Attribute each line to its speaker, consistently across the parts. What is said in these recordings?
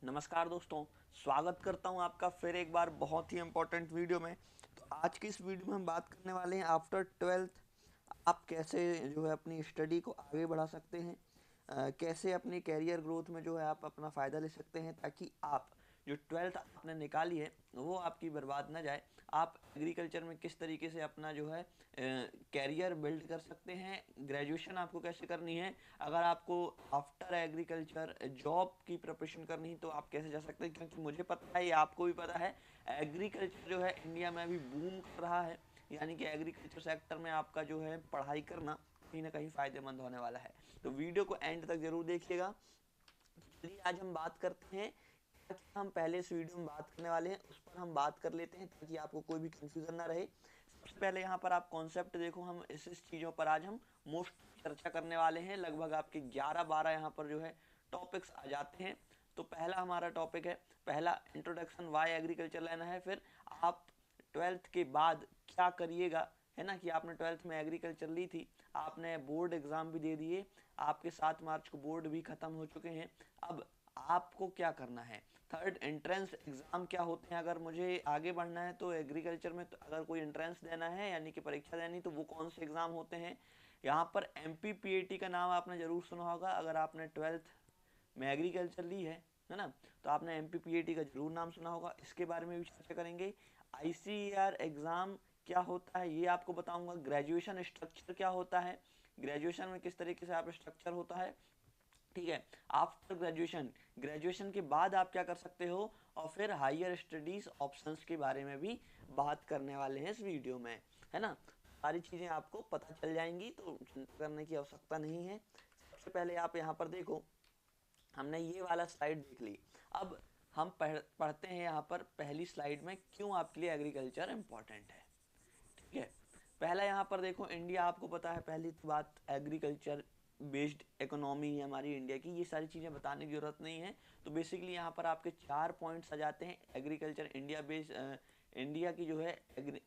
Speaker 1: नमस्कार दोस्तों, स्वागत करता हूं आपका फिर एक बार बहुत ही इम्पोर्टेंट वीडियो में। तो आज की इस वीडियो में हम बात करने वाले हैं आफ्टर ट्वेल्थ आप कैसे जो है अपनी स्टडी को आगे बढ़ा सकते हैं। कैसे अपनी कैरियर ग्रोथ में जो है आप अपना फ़ायदा ले सकते हैं ताकि आप जो ट्वेल्थ आपने निकाली है वो आपकी बर्बाद ना जाए। आप एग्रीकल्चर में किस तरीके से अपना जो है कैरियर बिल्ड कर सकते हैं, ग्रेजुएशन आपको कैसे करनी है, अगर आपको आफ्टर एग्रीकल्चर जॉब की प्रिपरेशन करनी है तो आप कैसे जा सकते हैं। क्योंकि मुझे पता है, ये आपको भी पता है, एग्रीकल्चर जो है इंडिया में अभी बूम कर रहा है। यानी कि एग्रीकल्चर सेक्टर में आपका जो है पढ़ाई करना कहीं ना कहीं फ़ायदेमंद होने वाला है। तो वीडियो को एंड तक ज़रूर देखिएगा। चलिए आज हम बात करते हैं, हम पहले इस वीडियो में बात करने वाले हैं उस पर हम बात कर लेते हैं ताकि आपको कोई भी कंफ्यूजन ना रहे। सबसे पहले यहाँ पर आप कॉन्सेप्ट देखो, हम इस चीज़ों पर आज हम मोस्ट चर्चा करने वाले हैं। लगभग आपके 11-12 यहाँ पर जो है टॉपिक्स आ जाते हैं। तो पहला हमारा टॉपिक है, पहला इंट्रोडक्शन वाई एग्रीकल्चर लेना है। फिर आप ट्वेल्थ के बाद क्या करिएगा, है ना, कि आपने ट्वेल्थ में एग्रीकल्चर ली थी, आपने बोर्ड एग्ज़ाम भी दे दिए, आपके 7 मार्च को बोर्ड भी ख़त्म हो चुके हैं। अब आपको क्या करना है, थर्ड एंट्रेंस एग्ज़ाम क्या होते हैं। अगर मुझे आगे बढ़ना है तो एग्रीकल्चर में तो अगर कोई एंट्रेंस देना है यानी कि परीक्षा देनी, तो वो कौन से एग्ज़ाम होते हैं। यहाँ पर MPPAT का नाम आपने ज़रूर सुना होगा, अगर आपने ट्वेल्थ में एग्रीकल्चर ली है ना, तो आपने MPPAT का जरूर नाम सुना होगा। इसके बारे में भी चर्चा करेंगे। ICAR एग्ज़ाम क्या होता है ये आपको बताऊंगा। ग्रेजुएशन स्ट्रक्चर क्या होता है, ग्रेजुएशन में किस तरीके से आप स्ट्रक्चर होता है, ठीक है। आफ्टर ग्रेजुएशन, ग्रेजुएशन के बाद आप क्या कर सकते हो, और फिर हायर स्टडीज ऑप्शंस के बारे में भी बात करने वाले हैं इस वीडियो में, है ना। सारी चीज़ें आपको पता चल जाएंगी तो चिंता करने की आवश्यकता नहीं है। सबसे पहले आप यहाँ पर देखो, हमने ये वाला स्लाइड देख ली। अब हम पढ़ते हैं यहाँ पर पहली स्लाइड में क्यों आपके लिए एग्रीकल्चर इंपॉर्टेंट है, ठीक है। पहला यहाँ पर देखो, इंडिया आपको पता है, पहली तो बात एग्रीकल्चर बेस्ड इकोनॉमी है हमारी इंडिया की, ये सारी चीज़ें बताने की जरूरत नहीं है। तो बेसिकली यहाँ पर आपके 4 पॉइंट्स आ जाते हैं। एग्रीकल्चर इंडिया बेस्ड, इंडिया की जो है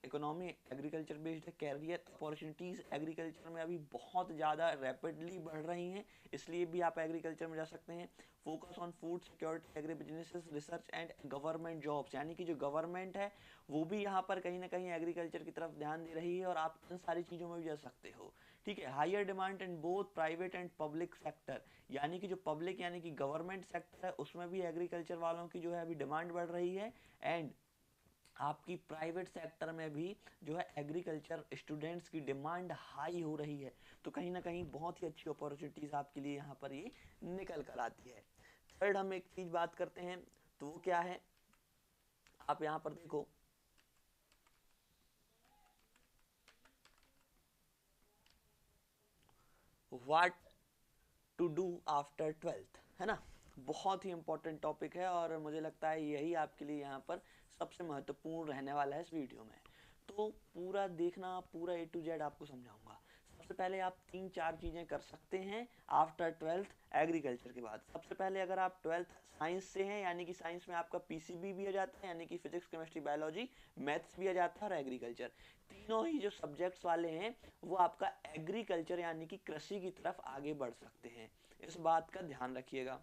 Speaker 1: इकोनॉमी एग्रीकल्चर बेस्ड है। कैरियर अपॉर्चुनिटीज़ एग्रीकल्चर में अभी बहुत ज़्यादा रैपिडली बढ़ रही हैं, इसलिए भी आप एग्रीकल्चर में जा सकते हैं। Focus on food security, agri businesses, research and government jobs, यानी कि जो गवर्नमेंट है वो भी यहाँ पर कहीं ना कहीं एग्रीकल्चर की तरफ ध्यान दे रही है और आप इन सारी चीज़ों में भी जा सकते हो, ठीक है। Higher demand in both private and public sector, यानी कि जो पब्लिक यानी कि गवर्नमेंट सेक्टर है उसमें भी एग्रीकल्चर वालों की जो है अभी डिमांड बढ़ रही है। एंड आपकी प्राइवेट सेक्टर में भी जो है एग्रीकल्चर स्टूडेंट्स की डिमांड हाई हो रही है। तो कहीं ना कहीं बहुत ही अच्छी अपॉर्चुनिटीज़ आपके लिए यहाँ पर ये निकल कर आती है। थर्ड हम एक चीज़ बात करते हैं, तो वो क्या है, आप यहाँ पर देखो, what to do after twelfth, है ना। बहुत ही इंपॉर्टेंट टॉपिक है और मुझे लगता है यही आपके लिए यहाँ पर सबसे महत्वपूर्ण रहने वाला है इस वीडियो में। तो पूरा देखना, पूरा A to Z आपको समझाऊंगा। सबसे पहले आप 3-4 चीज़ें कर सकते हैं आफ्टर ट्वेल्थ एग्रीकल्चर के बाद। सबसे पहले अगर आप ट्वेल्थ साइंस से हैं, यानी कि साइंस में आपका PCB भी आ जाता है, यानी कि फिजिक्स केमिस्ट्री बायोलॉजी, मैथ्स भी आ जाता है और एग्रीकल्चर, तीनों ही जो सब्जेक्ट्स वाले हैं वो आपका एग्रीकल्चर यानी कि कृषि की तरफ आगे बढ़ सकते हैं। इस बात का ध्यान रखिएगा,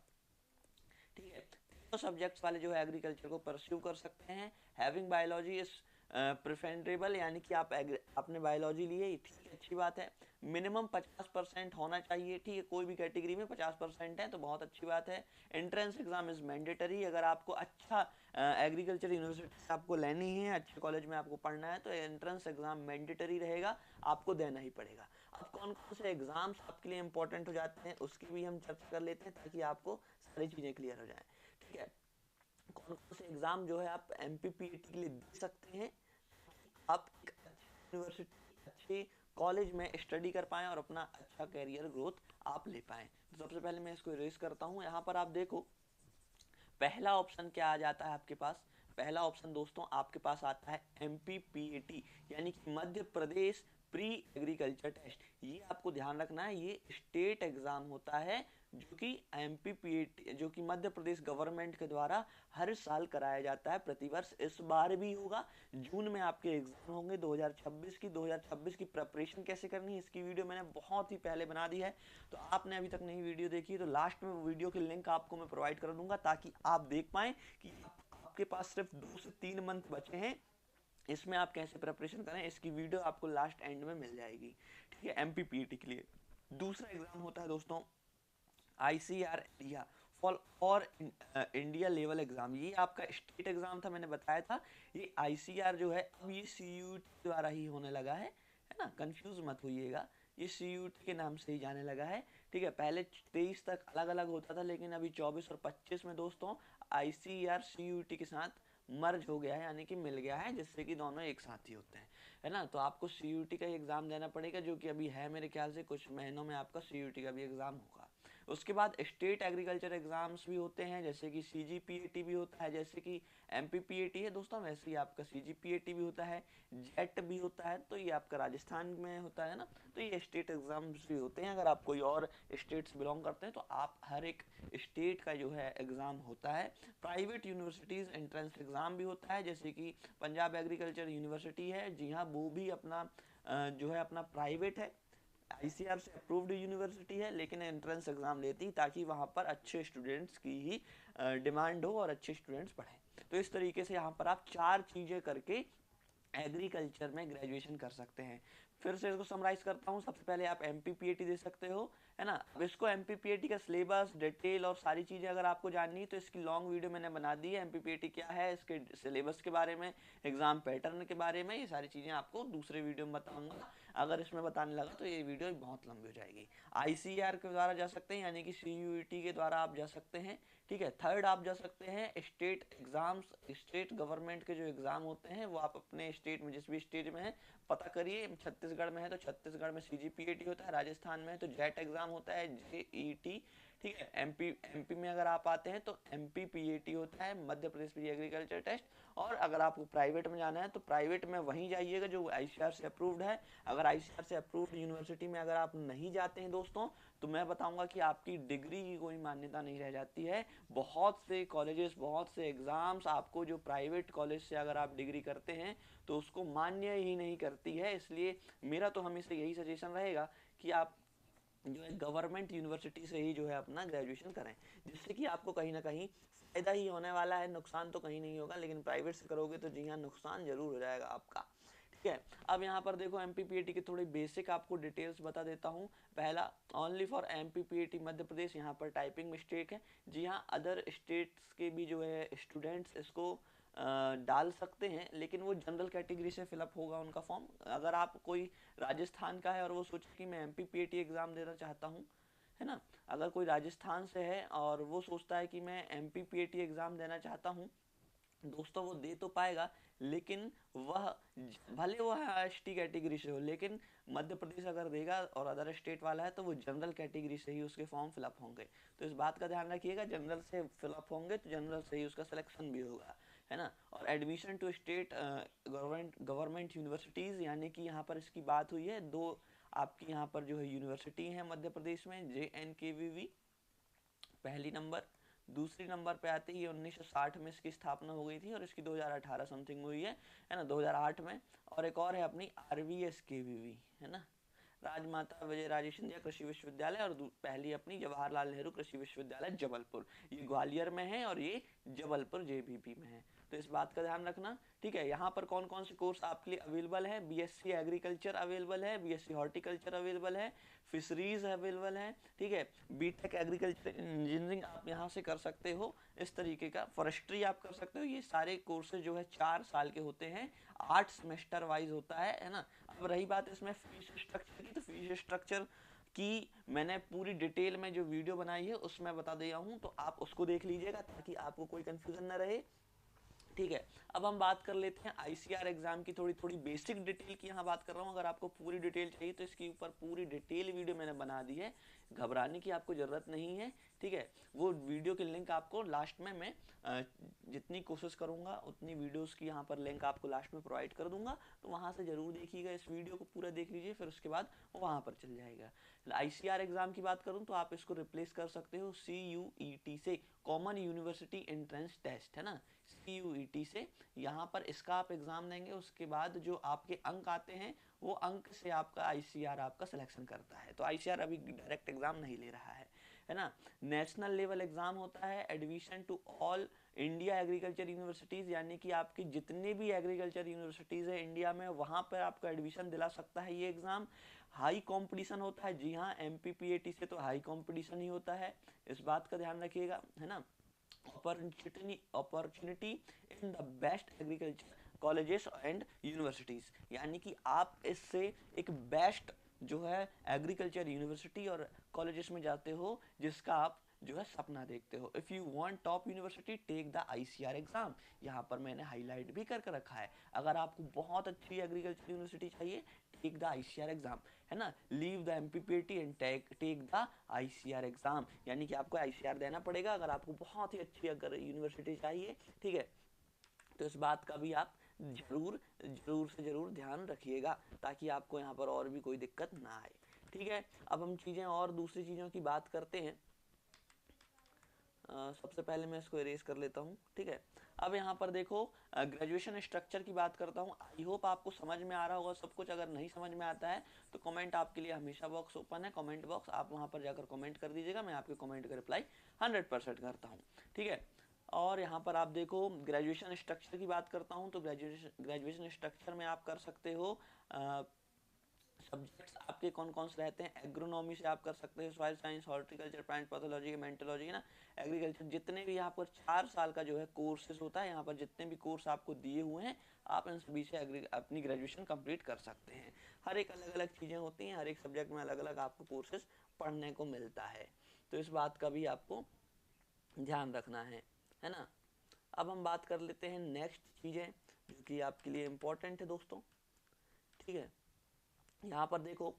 Speaker 1: ठीक है। तीनों सब्जेक्ट्स वाले जो है एग्रीकल्चर को परस्यू कर सकते हैं। हैविंग बायोलॉजी इज प्रिफरेबल, यानी कि आपने बायोलॉजी ली है, ठीक है, अच्छी बात है। मिनिमम 50% होना चाहिए, ठीक है, कोई भी कैटेगरी में 50% है तो बहुत अच्छी बात है। एंट्रेंस एग्जाम इज मैंडेटरी, अगर आपको अच्छा एग्रीकल्चर यूनिवर्सिटी से आपको लेनी है, अच्छे कॉलेज में आपको पढ़ना है तो एंट्रेंस एग्जाम मैंडेटरी रहेगा, आपको देना ही पड़ेगा। अब कौन कौन से एग्जाम्स आपके लिए इंपॉर्टेंट हो जाते हैं उसकी भी हम चर्चा कर लेते हैं ताकि आपको सारी चीज़ें क्लियर हो जाए, ठीक है। कौन कौन से एग्जाम जो है आप MPPAT के लिए दे सकते हैं, आप एक अच्छी यूनिवर्सिटी, अच्छे कॉलेज में स्टडी कर पाएँ और अपना अच्छा कैरियर ग्रोथ आप ले पाएँ। तो सबसे पहले मैं इसको इरेज करता हूँ। यहाँ पर आप देखो, पहला ऑप्शन क्या आ जाता है आपके पास, पहला ऑप्शन दोस्तों आपके पास आता है MPPAT, यानी कि Madhya Pradesh pre agriculture test. ये आपको ध्यान रखना है, ये स्टेट एग्जाम होता है जो कि MPPAT जो कि मध्य प्रदेश गवर्नमेंट के द्वारा हर साल कराया जाता है प्रतिवर्ष। इस बार भी होगा, जून में आपके एग्जाम होंगे 2026 की। 2026 की प्रिपरेशन कैसे करनी है इसकी वीडियो मैंने बहुत ही पहले बना दी है, तो आपने अभी तक नहीं वीडियो देखी तो लास्ट में वीडियो की लिंक आपको मैं प्रोवाइड कर दूंगा ताकि आप देख पाएं कि आपके पास सिर्फ 2 से 3 मंथ बचे हैं, इसमें आप कैसे प्रिपरेशन करें। इसकी वीडियो आपको लास्ट एंड में मिल जाएगी, ठीक है। MPPAT के लिए दूसरा एग्जाम होता है दोस्तों ICAR India for India level exam. ये आपका स्टेट एग्जाम था, मैंने बताया था। ये ICAR जो है अब ये CUET द्वारा ही होने लगा है ना, कंफ्यूज मत होइएगा, ये CUET के नाम से ही जाने लगा है, ठीक है। पहले 23 तक अलग अलग होता था, लेकिन अभी 24 और 25 में दोस्तों ICAR CUET के साथ मर्ज हो गया है, यानी कि मिल गया है, जिससे कि दोनों एक साथ ही होते हैं, है ना। तो आपको CUET का ही एग्जाम देना पड़ेगा, जो कि अभी है, मेरे ख्याल से कुछ महीनों में आपका CUET का भी एग्जाम होगा। उसके बाद स्टेट एग्रीकल्चर एग्जाम्स भी होते हैं, जैसे कि CGPAT भी होता है, जैसे कि MPPAT है दोस्तों, वैसे ही आपका CGPAT भी होता है, जेट भी होता है। तो ये आपका राजस्थान में होता है ना, तो ये स्टेट एग्जाम्स भी होते हैं। अगर आप कोई और स्टेट से बिलोंग करते हैं तो आप हर एक स्टेट का जो है एग्जाम होता है। प्राइवेट यूनिवर्सिटीज एंट्रेंस एग्जाम भी होता है, जैसे कि पंजाब एग्रीकल्चर यूनिवर्सिटी है, जी हाँ, वो भी अपना जो है अपना प्राइवेट है, ICAR से अप्रूव्ड यूनिवर्सिटी है, लेकिन एंट्रेंस एग्जाम लेती ताकि वहाँ पर अच्छे स्टूडेंट्स की ही डिमांड हो और अच्छे स्टूडेंट्स पढ़ें। तो इस तरीके से यहाँ पर आप 4 चीज़ें करके एग्रीकल्चर में ग्रेजुएशन कर सकते हैं। फिर से इसको समराइज करता हूँ। सबसे पहले आप MPPAT दे सकते हो, है ना। अब इसको MPPAT का सिलेबस डिटेल और सारी चीज़ें अगर आपको जाननी है तो इसकी लॉन्ग वीडियो मैंने बना दी है। MPPAT क्या है, इसके सिलेबस के बारे में, एग्जाम पैटर्न के बारे में, ये सारी चीज़ें आपको दूसरे वीडियो में बताऊंगा। अगर इसमें बताने लगा तो ये वीडियो बहुत लंबी हो जाएगी। ICAR के द्वारा जा सकते हैं, यानी कि CUET के द्वारा आप जा सकते हैं, ठीक है। थर्ड आप जा सकते हैं स्टेट एग्जाम्स, स्टेट गवर्नमेंट के जो एग्जाम होते हैं वो आप अपने स्टेट में, जिस भी स्टेट में है पता करिए। छत्तीसगढ़ में है तो छत्तीसगढ़ में CGPAT होता है, राजस्थान में है तो जेट एग्जाम होता है, JET, ठीक है। MP में अगर आप आते हैं तो MPPAT होता है, Madhya Pradesh pre agriculture test. और अगर आपको प्राइवेट में जाना है तो प्राइवेट में वहीं जाइएगा जो ICAR से अप्रूव्ड है। अगर ICAR से अप्रूव्ड यूनिवर्सिटी में अगर आप नहीं जाते हैं दोस्तों, तो मैं बताऊंगा कि आपकी डिग्री की कोई मान्यता नहीं रह जाती है। बहुत से कॉलेजेस, बहुत से एग्जाम्स आपको, जो प्राइवेट कॉलेज से अगर आप डिग्री करते हैं तो उसको मान्य ही नहीं करती है। इसलिए मेरा तो हमेशा यही सजेशन रहेगा कि आप जो है गवर्नमेंट यूनिवर्सिटी से ही जो है अपना ग्रेजुएशन करें, जिससे कि आपको कहीं ना कहीं फायदा ही होने वाला है, नुकसान तो कहीं नहीं होगा। लेकिन प्राइवेट से करोगे तो जी हाँ, नुकसान जरूर हो जाएगा आपका, ठीक है। अब यहाँ पर देखो MPPAT के थोड़े बेसिक आपको डिटेल्स बता देता हूँ। पहला, only for MPPAT Madhya Pradesh, यहाँ पर टाइपिंग मिस्टेक है, जी हाँ। अदर स्टेट्स के भी जो है स्टूडेंट्स इसको डाल सकते हैं, लेकिन वो जनरल कैटेगरी से फिलअप होगा उनका फॉर्म। अगर आप कोई राजस्थान का है और वो सोचे कि मैं MPPAT एग्ज़ाम देना चाहता हूँ, है ना, अगर कोई राजस्थान से है और वो सोचता है कि मैं MPPAT एग्ज़ाम देना चाहता हूँ, दोस्तों वो दे तो पाएगा, लेकिन वह भले वो ST कैटेगरी से हो, लेकिन मध्य प्रदेश अगर देगा और अदर स्टेट वाला है तो वो जनरल कैटेगरी से ही उसके फॉर्म फिलअप होंगे। तो इस बात का ध्यान रखिएगा, जनरल से फिलअप होंगे तो जनरल से ही उसका सिलेक्शन भी होगा, है ना। और admission to state government universities, यानी कि यहाँ पर इसकी बात हुई है, दो आपकी यहाँ पर जो है यूनिवर्सिटी है मध्य प्रदेश में, JNKVV पहली नंबर। दूसरी नंबर पे आती है, 1960 में इसकी स्थापना हो गई थी और इसकी 2018 समथिंग हुई है ना, 2008 में। और एक और है अपनी RVSKVV, है ना, राजमाता विजय राजे सिंधिया कृषि विश्वविद्यालय। और पहली अपनी जवाहरलाल नेहरू कृषि विश्वविद्यालय जबलपुर, ये ग्वालियर में है और ये जबलपुर JBP में है। तो इस बात का ध्यान रखना, ठीक है। यहाँ पर कौन कौन से कोर्स आपके लिए अवेलेबल है, BSc एग्रीकल्चर अवेलेबल है, BSc हॉर्टिकल्चर अवेलेबल है, फिशरीज अवेलेबल है, ठीक है। बीटेक एग्रीकल्चर इंजीनियरिंग आप यहाँ से कर सकते हो, इस तरीके का फॉरेस्ट्री आप कर सकते हो। ये सारे कोर्सेज जो है 4 साल के होते हैं, 8 सेमेस्टर वाइज होता है ना। अब रही बात इसमें फीस स्ट्रक्चर की, तो फीस स्ट्रक्चर की मैंने पूरी डिटेल में जो वीडियो बनाई है उसमें बता दिया हूँ, तो आप उसको देख लीजिएगा ताकि आपको कोई कंफ्यूजन ना रहे। ठीक है। अब हम बात कर लेते हैं आईसीआर एग्जाम की, थोड़ी थोड़ी बेसिक डिटेल की यहाँ बात कर रहा हूँ। अगर आपको पूरी डिटेल चाहिए तो इसके ऊपर पूरी डिटेल वीडियो मैंने बना दी है, घबराने की आपको ज़रूरत नहीं है। ठीक है, वो वीडियो की लिंक आपको लास्ट में मैं जितनी कोशिश करूँगा उतनी वीडियोस की यहाँ पर लिंक आपको लास्ट में प्रोवाइड कर दूंगा, तो वहाँ से ज़रूर देखिएगा, इस वीडियो को पूरा देख लीजिए, फिर उसके बाद वहाँ पर चल जाएगा। आईसीआर एग्जाम की बात करूँ तो आप इसको रिप्लेस कर सकते हो CUET से, कॉमन यूनिवर्सिटी एंट्रेंस टेस्ट, है ना, CUET से। यहाँ पर इसका आप एग्जाम देंगे, उसके बाद जो आपके अंक आते हैं वो अंक से आपका आईसीआर आपका सिलेक्शन करता है। तो आईसीआर अभी डायरेक्ट एग्जाम नहीं ले रहा है ना। नेशनल लेवल एग्जाम होता है admission to all India agriculture universities, यानी कि आपकी जितनी भी एग्रीकल्चर यूनिवर्सिटीज़ है इंडिया में, वहाँ पर आपका एडमिशन दिला सकता है ये एग्ज़ाम। हाई कंपटीशन होता है, जी हाँ, MPPAT से तो हाई कंपटीशन ही होता है, इस बात का ध्यान रखिएगा, है ना। Opportunity in the best agriculture colleges and universities, यानी कि आप इससे एक बेस्ट जो है एग्रीकल्चर यूनिवर्सिटी और कॉलेजेस में जाते हो जिसका आप जो है सपना देखते हो। If you want top university take the ICAR exam, यहाँ पर मैंने हाईलाइट भी करके रखा है। अगर आपको बहुत अच्छी एग्रीकल्चर यूनिवर्सिटी चाहिए, टेक द आईसीआर एग्जाम, है ना। Leave the MPPAT and take the ICAR exam, यानी कि आपको आईसीआर देना पड़ेगा अगर आपको बहुत ही अच्छी अगर यूनिवर्सिटी चाहिए। ठीक है, तो इस बात का भी आप जरूर जरूर से जरूर ध्यान रखिएगा, ताकि आपको यहाँ पर और भी कोई दिक्कत ना आए। ठीक है, अब हम चीज़ें और दूसरी चीज़ों की बात करते हैं। सबसे पहले मैं इसको इरेज कर लेता हूँ। ठीक है, अब यहाँ पर देखो ग्रेजुएशन स्ट्रक्चर की बात करता हूँ। आई होप आपको समझ में आ रहा होगा सब कुछ। अगर नहीं समझ में आता है तो कमेंट आपके लिए हमेशा बॉक्स ओपन है, कमेंट बॉक्स, आप वहाँ पर जाकर कमेंट कर दीजिएगा, मैं आपके कमेंट का रिप्लाई 100% करता हूँ। ठीक है, और यहाँ पर आप देखो ग्रेजुएशन स्ट्रक्चर की बात करता हूँ, तो ग्रेजुएशन स्ट्रक्चर में आप कर सकते हो सब्जेक्ट्स आपके कौन कौन से रहते हैं। एग्रोनॉमी से आप कर सकते हैं, soil science, horticulture, plant pathology, entomology, है ना, एग्रीकल्चर, जितने भी यहाँ पर 4 साल का जो है कोर्सेज होता है, यहाँ पर जितने भी कोर्स आपको दिए हुए हैं, आप इन सभी से अपनी ग्रेजुएशन कंप्लीट कर सकते हैं। हर एक अलग अलग चीज़ें होती हैं, हर एक सब्जेक्ट में अलग अलग आपको कोर्सेज पढ़ने को मिलता है, तो इस बात का भी आपको ध्यान रखना है ना। अब हम बात कर लेते हैं नेक्स्ट चीज़ें जो कि आपके लिए इम्पोर्टेंट है दोस्तों। ठीक है, यहाँ पर देखो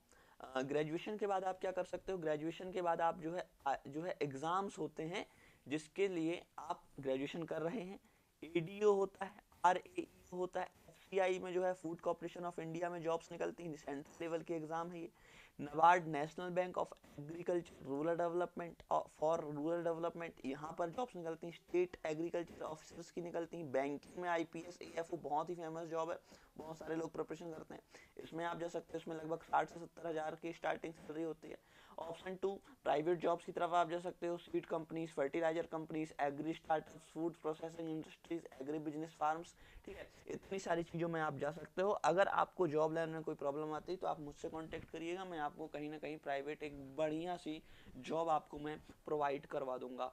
Speaker 1: ग्रेजुएशन के बाद आप क्या कर सकते हो। ग्रेजुएशन के बाद आप जो है एग्ज़ाम्स होते हैं जिसके लिए आप ग्रेजुएशन कर रहे हैं। ADO होता है, RAEO होता है, FCI में जो है फूड कॉर्पोरेशन ऑफ इंडिया में जॉब्स निकलती हैं, सेंट्रल लेवल के एग्ज़ाम है ये। NABARD, national bank of agriculture rural development, for rural development, यहाँ पर जॉब्स निकलती हैं। स्टेट एग्रीकल्चर ऑफिसर्स की निकलती हैं। बैंकिंग में IPS AFO बहुत ही फेमस जॉब है, बहुत सारे लोग प्रिपरेशन करते हैं, इसमें आप जा सकते हैं। इसमें लगभग 60 से 70 हज़ार की स्टार्टिंग सैलरी होती है। ऑप्शन 2 प्राइवेट जॉब्स की तरफ आप जा सकते हो। Seed companies, fertiliser companies, agri startups, food processing industries, agri business farms. ठीक है, इतनी सारी चीज़ों में आप जा सकते हो। अगर आपको जॉब लेने में कोई प्रॉब्लम आती है तो आप मुझसे कॉन्टेक्ट करिएगा, मैं आपको कहीं ना कहीं प्राइवेट एक बढ़िया सी जॉब आपको मैं प्रोवाइड करवा दूंगा,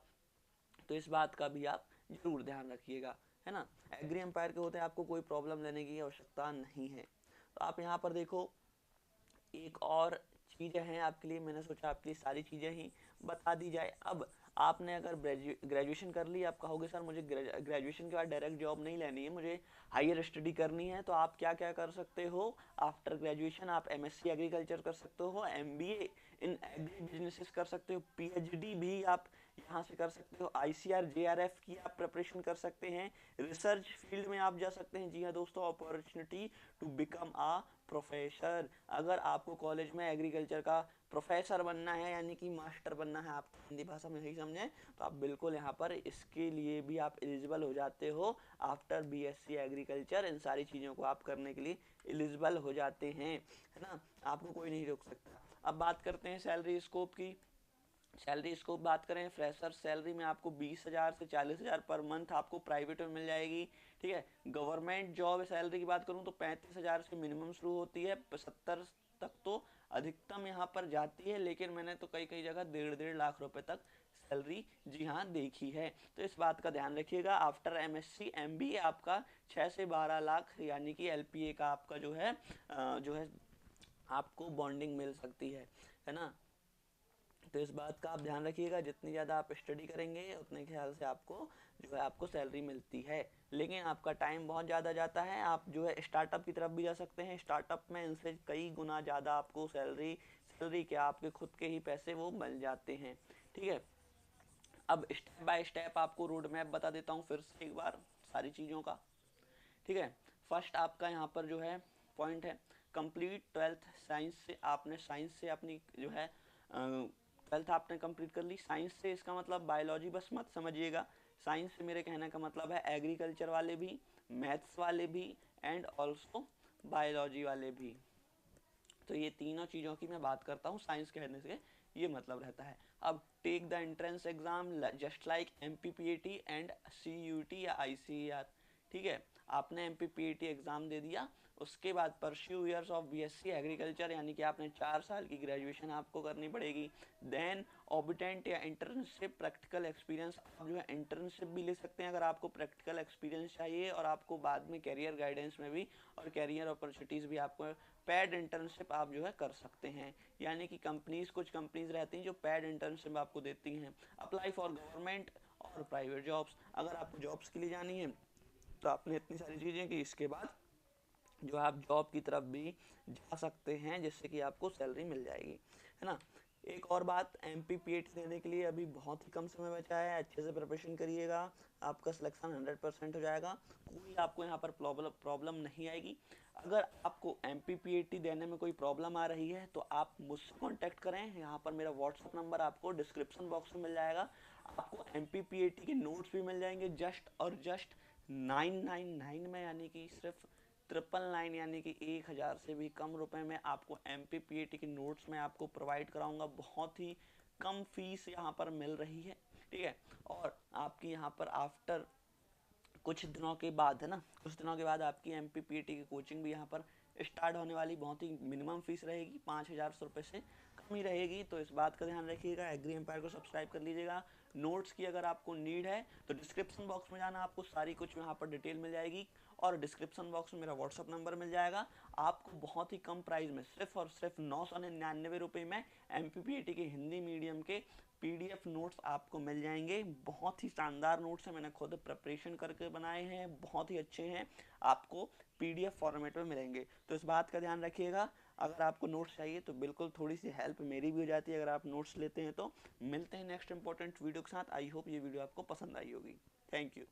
Speaker 1: तो इस बात का भी आप जरूर ध्यान रखिएगा, है ना। एग्री एम्पायर के होते हैं, आपको कोई प्रॉब्लम लेने की आवश्यकता नहीं है। तो आप यहाँ पर देखो एक और चीज़ें हैं आपके लिए, मैंने सोचा आपके लिए सारी चीज़ें ही बता दी जाए। अब आपने अगर ग्रेजुएशन कर ली, आप कहोगे सर मुझे ग्रेजुएशन के बाद डायरेक्ट जॉब नहीं लेनी है, मुझे हायर स्टडी करनी है, तो आप क्या क्या कर सकते हो। आफ्टर ग्रेजुएशन आप MSc एग्रीकल्चर कर सकते हो, MBA इन एग्री बिजनेसेस कर सकते हो, PhD भी आप यहाँ से कर सकते हो, ICR JRF की आप प्रिपरेशन कर सकते हैं, रिसर्च फील्ड में आप जा सकते हैं। जी हाँ दोस्तों, opportunity to become a professor, अगर आपको कॉलेज में एग्रीकल्चर का प्रोफेसर बनना है यानी कि मास्टर बनना है, आप हिंदी भाषा में यही समझें, तो आप बिल्कुल यहाँ पर इसके लिए भी आप एलिजिबल हो जाते हो। आफ्टर BSc एग्रीकल्चर इन सारी चीज़ों को आप करने के लिए एलिजिबल हो जाते हैं, है ना, आपको कोई नहीं रोक सकता। अब बात करते हैं सैलरी स्कोप की। सैलरी स्कोप बात करें, फ्रेशर सैलरी में आपको 20,000 से 40,000 पर मंथ आपको प्राइवेट में मिल जाएगी। ठीक है, गवर्नमेंट जॉब सैलरी की बात करूं तो 35,000 से मिनिमम शुरू होती है, 70 तक तो अधिकतम यहाँ पर जाती है, लेकिन मैंने तो कई कई जगह 1.5 लाख रुपए तक सैलरी जी हाँ देखी है, तो इस बात का ध्यान रखिएगा। आफ्टर MSc MBA आपका 6 से 12 लाख यानी कि LPA का आपका जो है आपको बॉन्डिंग मिल सकती है ना। तो इस बात का आप ध्यान रखिएगा, जितनी ज़्यादा आप स्टडी करेंगे उतने ख्याल से आपको जो है आपको सैलरी मिलती है। लेकिन आपका टाइम बहुत ज़्यादा जाता है, आप जो है स्टार्टअप की तरफ भी जा सकते हैं। स्टार्टअप में इनसे कई गुना ज़्यादा आपको सैलरी क्या आपके खुद के ही पैसे वो मिल जाते हैं। ठीक है, अब स्टेप बाय स्टेप आपको रोड मैप बता देता हूँ फिर से एक बार सारी चीज़ों का। ठीक है, फर्स्ट आपका यहाँ पर जो है पॉइंट है कंप्लीट ट्वेल्थ साइंस से। आपने साइंस से अपनी जो है ट्वेल्थ आपने कंप्लीट कर ली। साइंस से इसका मतलब बायोलॉजी बस मत समझिएगा, साइंस से मेरे कहने का मतलब है एग्रीकल्चर वाले भी, मैथ्स वाले भी एंड ऑल्सो बायोलॉजी वाले भी। तो ये तीनों चीज़ों की मैं बात करता हूँ साइंस कहने से ये मतलब रहता है। अब take the entrance exam just like MPPAT and CUT या ICAR। ठीक है, आपने MPPAT एग्जाम दे दिया, उसके बाद pursue years of BSc agriculture, यानी कि आपने 4 साल की ग्रेजुएशन आपको करनी पड़ेगी। देन ऑबिटेंट या इंटर्नशिप प्रैक्टिकल एक्सपीरियंस, आप जो है इंटर्नशिप भी ले सकते हैं अगर आपको प्रैक्टिकल एक्सपीरियंस चाहिए, और आपको बाद में कैरियर गाइडेंस में भी और कैरियर अपॉर्चुनिटीज़ भी आपको पेड इंटर्नशिप आप जो है कर सकते हैं। यानी कि कंपनीज, कुछ कंपनीज रहती हैं जो पेड इंटर्नशिप आपको देती हैं। अप्लाई फॉर गवर्नमेंट और प्राइवेट जॉब्स, अगर आपको जॉब्स के लिए जानी है तो आपने इतनी सारी चीज़ें की, इसके बाद जो आप जॉब की तरफ भी जा सकते हैं जिससे कि आपको सैलरी मिल जाएगी, है ना। एक और बात, MPPAT देने के लिए अभी बहुत ही कम समय बचा है, अच्छे से प्रिपरेशन करिएगा, आपका सिलेक्शन 100% हो जाएगा, कोई आपको यहाँ पर प्रॉब्लम नहीं आएगी। अगर आपको MPPAT देने में कोई प्रॉब्लम आ रही है तो आप मुझसे कांटेक्ट करें, यहाँ पर मेरा व्हाट्सअप नंबर आपको डिस्क्रिप्शन बॉक्स में मिल जाएगा। आपको MPPAT के नोट्स भी मिल जाएंगे जस्ट और जस्ट 999 में, यानी कि सिर्फ 999 यानी कि 1000 से भी कम रुपए में आपको MPPAT के नोट्स में आपको प्रोवाइड कराऊंगा। बहुत ही कम फीस यहाँ पर मिल रही है। ठीक है, और आपकी यहाँ पर आफ्टर कुछ दिनों के बाद, है ना, कुछ दिनों के बाद आपकी MPPAT की कोचिंग भी यहाँ पर स्टार्ट होने वाली। बहुत ही मिनिमम फीस रहेगी, 5000 रुपये से कम ही रहेगी, तो इस बात का ध्यान रखिएगा। एग्री एम्पायर को सब्सक्राइब कर लीजिएगा। नोट्स की अगर आपको नीड है तो डिस्क्रिप्शन बॉक्स में जाना, आपको सारी कुछ यहाँ पर डिटेल मिल जाएगी, और डिस्क्रिप्शन बॉक्स में मेरा व्हाट्सअप नंबर मिल जाएगा। आपको बहुत ही कम प्राइस में सिर्फ और सिर्फ 999 रुपये में MPPAT के हिंदी मीडियम के PDF नोट्स आपको मिल जाएंगे। बहुत ही शानदार नोट्स हैं, मैंने खुद प्रिपरेशन करके बनाए हैं, बहुत ही अच्छे हैं, आपको PDF फॉर्मेट में मिलेंगे। तो इस बात का ध्यान रखिएगा, अगर आपको नोट्स चाहिए तो बिल्कुल थोड़ी सी हेल्प मेरी भी हो जाती है अगर आप नोट्स लेते हैं तो। मिलते हैं नेक्स्ट इंपॉर्टेंट वीडियो के साथ। आई होप ये वीडियो आपको पसंद आई होगी। Thank you.